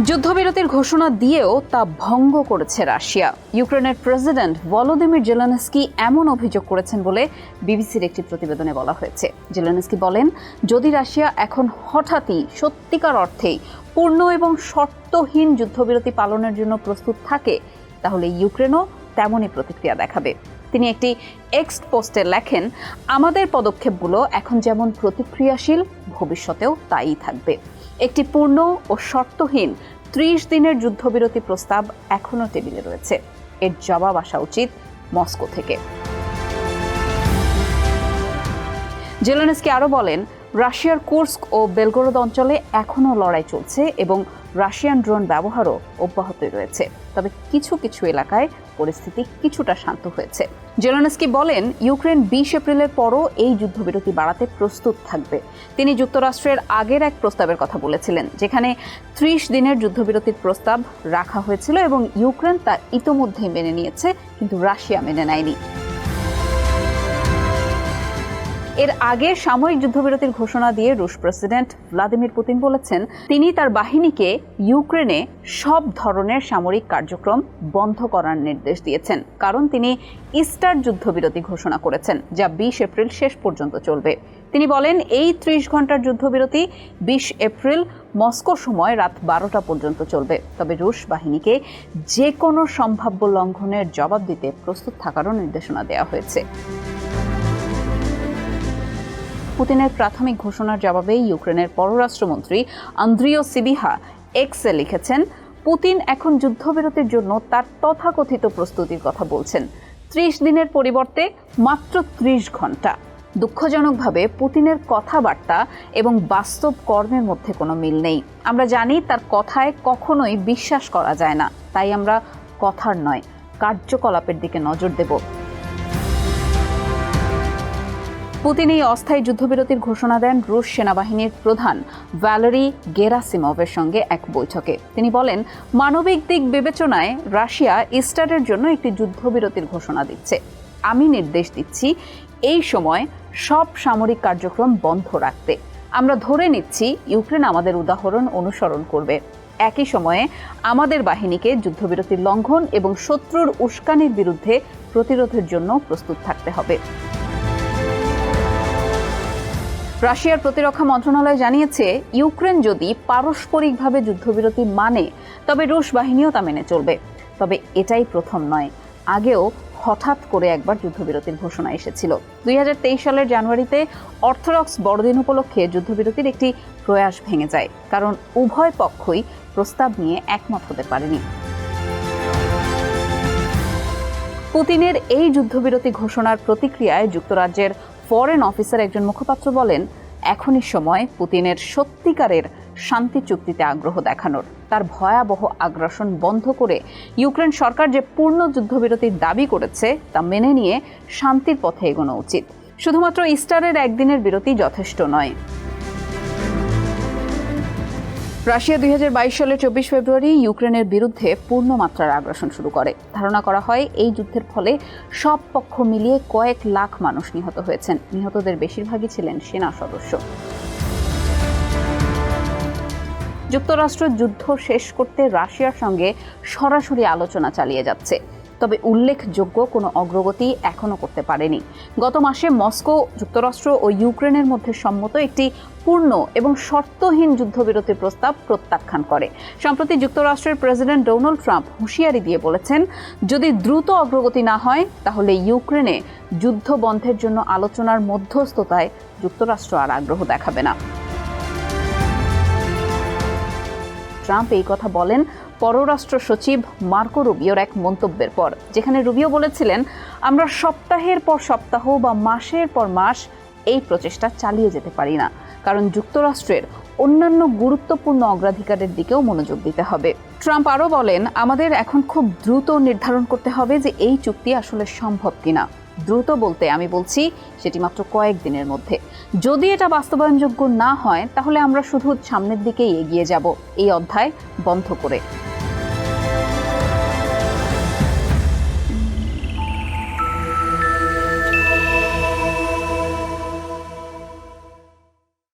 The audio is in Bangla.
যুদ্ধবিরতির ঘোষণা দিয়েও তা ভঙ্গ করেছে রাশিয়া। ইউক্রেনের প্রেসিডেন্ট ভলোদিমির জেলেনস্কি এমন অভিযোগ করেছেন বলে বিবিসির একটি প্রতিবেদনে বলা হয়েছে। জেলেনস্কি বলেন, যদি রাশিয়া এখন হঠাৎই সত্যিকার অর্থেই পূর্ণ এবং শর্তহীন যুদ্ধবিরতি পালনের জন্য প্রস্তুত থাকে, তাহলে ইউক্রেনও তেমনই প্রতিক্রিয়া দেখাবে। তিনি একটি এক্স পোস্টে লেখেন, আমাদের পদক্ষেপগুলো এখন যেমন প্রতিক্রিয়াশীল, ভবিষ্যতেও তাই থাকবে। একটি পূর্ণ ও শর্তহীন 30 দিনের যুদ্ধবিরতি প্রস্তাব এখনও টেবিলে রয়েছে। এর জবাব আসা উচিত মস্কো থেকে। জেলেনস্কি আরও বলেন, রাশিয়ার কুর্স্ক ও বেলগোরোদ অঞ্চলে এখনও লড়াই চলছে এবং রাশিয়ান ড্রোন ব্যবহারও অব্যাহতই রয়েছে। তবে কিছু কিছু এলাকায় পরিস্থিতি কিছুটা শান্ত হয়েছে। জেলেনস্কি বলেন, ইউক্রেন 20 এপ্রিলের পরও এই যুদ্ধবিরতি বাড়াতে প্রস্তুত থাকবে। তিনি যুক্তরাষ্ট্রের আগের এক প্রস্তাবের কথা বলেছিলেন, যেখানে 30 দিনের যুদ্ধবিরতির প্রস্তাব রাখা হয়েছিল এবং ইউক্রেন তা ইতোমধ্যেই মেনে নিয়েছে, কিন্তু রাশিয়া মেনে নেয়নি। এর আগে সাময়িক যুদ্ধবিরতির ঘোষণা দিয়ে রুশ প্রেসিডেন্ট ভ্লাদিমির পুতিন বলেছেন, তিনি তার বাহিনীকে ইউক্রেনে সব ধরনের সামরিক কার্যক্রম বন্ধ করার নির্দেশ দিয়েছেন, কারণ তিনি ইস্টার যুদ্ধবিরতি ঘোষণা করেছেন, যা 20 এপ্রিল শেষ পর্যন্ত চলবে। তিনি বলেন, এই 30 ঘন্টার যুদ্ধবিরতি 20 এপ্রিল মস্কো সময় রাত 12টা পর্যন্ত চলবে। তবে রুশ বাহিনীকে যে কোনো সম্ভাব্য লঙ্ঘনের জবাব দিতে প্রস্তুত থাকারও নির্দেশনা দেওয়া হয়েছে। পুতিনের প্রাথমিক ঘোষণার জবাবে ইউক্রেনের পররাষ্ট্রমন্ত্রী আন্দ্রিও সিবিহা এক্সে লিখেছেন, পুতিন এখন যুদ্ধবিরতির জন্য তার তথাকথিত প্রস্তুতির কথা বলছেন। 30 দিনের পরিবর্তে মাত্র 30 ঘন্টা। দুঃখজনকভাবে পুতিনের কথাবার্তা এবং বাস্তব কর্মের মধ্যে কোনো মিল নেই। আমরা জানি তার কথায় কখনোই বিশ্বাস করা যায় না, তাই আমরা কথার নয়, কার্যকলাপের দিকে নজর দেব। পুতিন এই অস্থায়ী যুদ্ধবিরতির ঘোষণা দেন রুশ সেনাবাহিনীর প্রধান ভ্যালেরি গেরাসিমভের সঙ্গে এক বৈঠকে। তিনি বলেন, মানবিক দিক বিবেচনায় রাশিয়া ইস্টারের জন্য একটি যুদ্ধবিরতির ঘোষণা দিচ্ছে। আমি নির্দেশ দিচ্ছি এই সময় সব সামরিক কার্যক্রম বন্ধ রাখতে। আমরা ধরে নিচ্ছি ইউক্রেন আমাদের উদাহরণ অনুসরণ করবে। একই সময়ে আমাদের বাহিনীকে যুদ্ধবিরতির লঙ্ঘন এবং শত্রুর উস্কানির বিরুদ্ধে প্রতিরোধের জন্য প্রস্তুত থাকতে হবে। রাশিয়ার প্রতিরক্ষা মন্ত্রণালয় জানিয়েছে, ইউক্রেন যদি পারস্পরিকভাবে যুদ্ধবিরতি মানে, তবে রুশ বাহিনীও তা মেনে চলবে। তবে এটাই প্রথম নয়, আগেও হঠাৎ করে একবার যুদ্ধবিরতির ঘোষণা এসেছিল। 2023 সালের জানুয়ারিতে অর্থোডক্স বড়দিন উপলক্ষে যুদ্ধবিরতির একটি প্রয়াস ভেঙে যায়, কারণ উভয় পক্ষই প্রস্তাব নিয়ে একমত হতে পারেনি। পুতিনের এই যুদ্ধবিরতি ঘোষণার প্রতিক্রিয়ায় যুক্তরাজ্যের ফরেন অফিসার একজন মুখপাত্র বলেন, এখনই সময় পুতিনের সত্যিকারের শান্তি চুক্তিতে আগ্রহ দেখানোর। তার ভয়াবহ আগ্রাসন বন্ধ করে ইউক্রেন সরকার যে পূর্ণ যুদ্ধবিরতির দাবি করেছে তা মেনে নিয়ে শান্তির পথে এগোনো উচিত। শুধুমাত্র ইস্টারের একদিনের বিরতি যথেষ্ট নয়। রাশিয়া 2022 সালের 24 ফেব্রুয়ারি ইউক্রেনের বিরুদ্ধে পূর্ণমাত্রার আগ্রাসন শুরু করে। ধারণা করা হয়, এই যুদ্ধের ফলে সব পক্ষ মিলিয়ে কয়েক লাখ মানুষ নিহত হয়েছেন। নিহতদের বেশিরভাগই ছিলেন সেনা সদস্য। যুক্তরাষ্ট্র যুদ্ধ শেষ করতে রাশিয়ার সঙ্গে সরাসরি আলোচনা চালিয়ে যাচ্ছে, তবে উল্লেখযোগ্য কোনো অগ্রগতি এখনও করতে পারেনি। গত মাসে মস্কো যুক্তরাষ্ট্র ও ইউক্রেনের মধ্যে সম্মত একটি পূর্ণ এবং শর্তহীন যুদ্ধবিরতির প্রস্তাব প্রত্যাখ্যান করে। সম্প্রতি যুক্তরাষ্ট্রের প্রেসিডেন্ট ডোনাল্ড ট্রাম্প হুঁশিয়ারি দিয়ে বলেছেন, যদি দ্রুত অগ্রগতি না হয়, তাহলে ইউক্রেনে যুদ্ধ বন্ধের জন্য আলোচনার মধ্যস্থতায় যুক্তরাষ্ট্র আর আগ্রহ দেখাবে না। ট্রাম্প এই কথা বলেন পররাষ্ট্র সচিব মার্কো রুবিওর এক মন্তব্যের পর, যেখানে রুবিও বলেছিলেন, আমরা সপ্তাহের পর সপ্তাহ বা মাসের পর মাস এই প্রচেষ্টা চালিয়ে যেতে পারি না, কারণ যুক্তরাষ্ট্রের অন্যান্য গুরুত্বপূর্ণ অগ্রাধিকারের দিকেও মনোযোগ দিতে হবে। ট্রাম্প আরও বলেন, আমাদের এখন খুব দ্রুত নির্ধারণ করতে হবে যে এই চুক্তি আসলে সম্ভব কিনা। দ্রুত বলতে আমি বলছি সেটি মাত্র কয়েকদিনের মধ্যে। যদি এটা বাস্তবায়নযোগ্য না হয়, তাহলে আমরা শুধু সামনের দিকেই এগিয়ে যাব, এই অধ্যায় বন্ধ করে।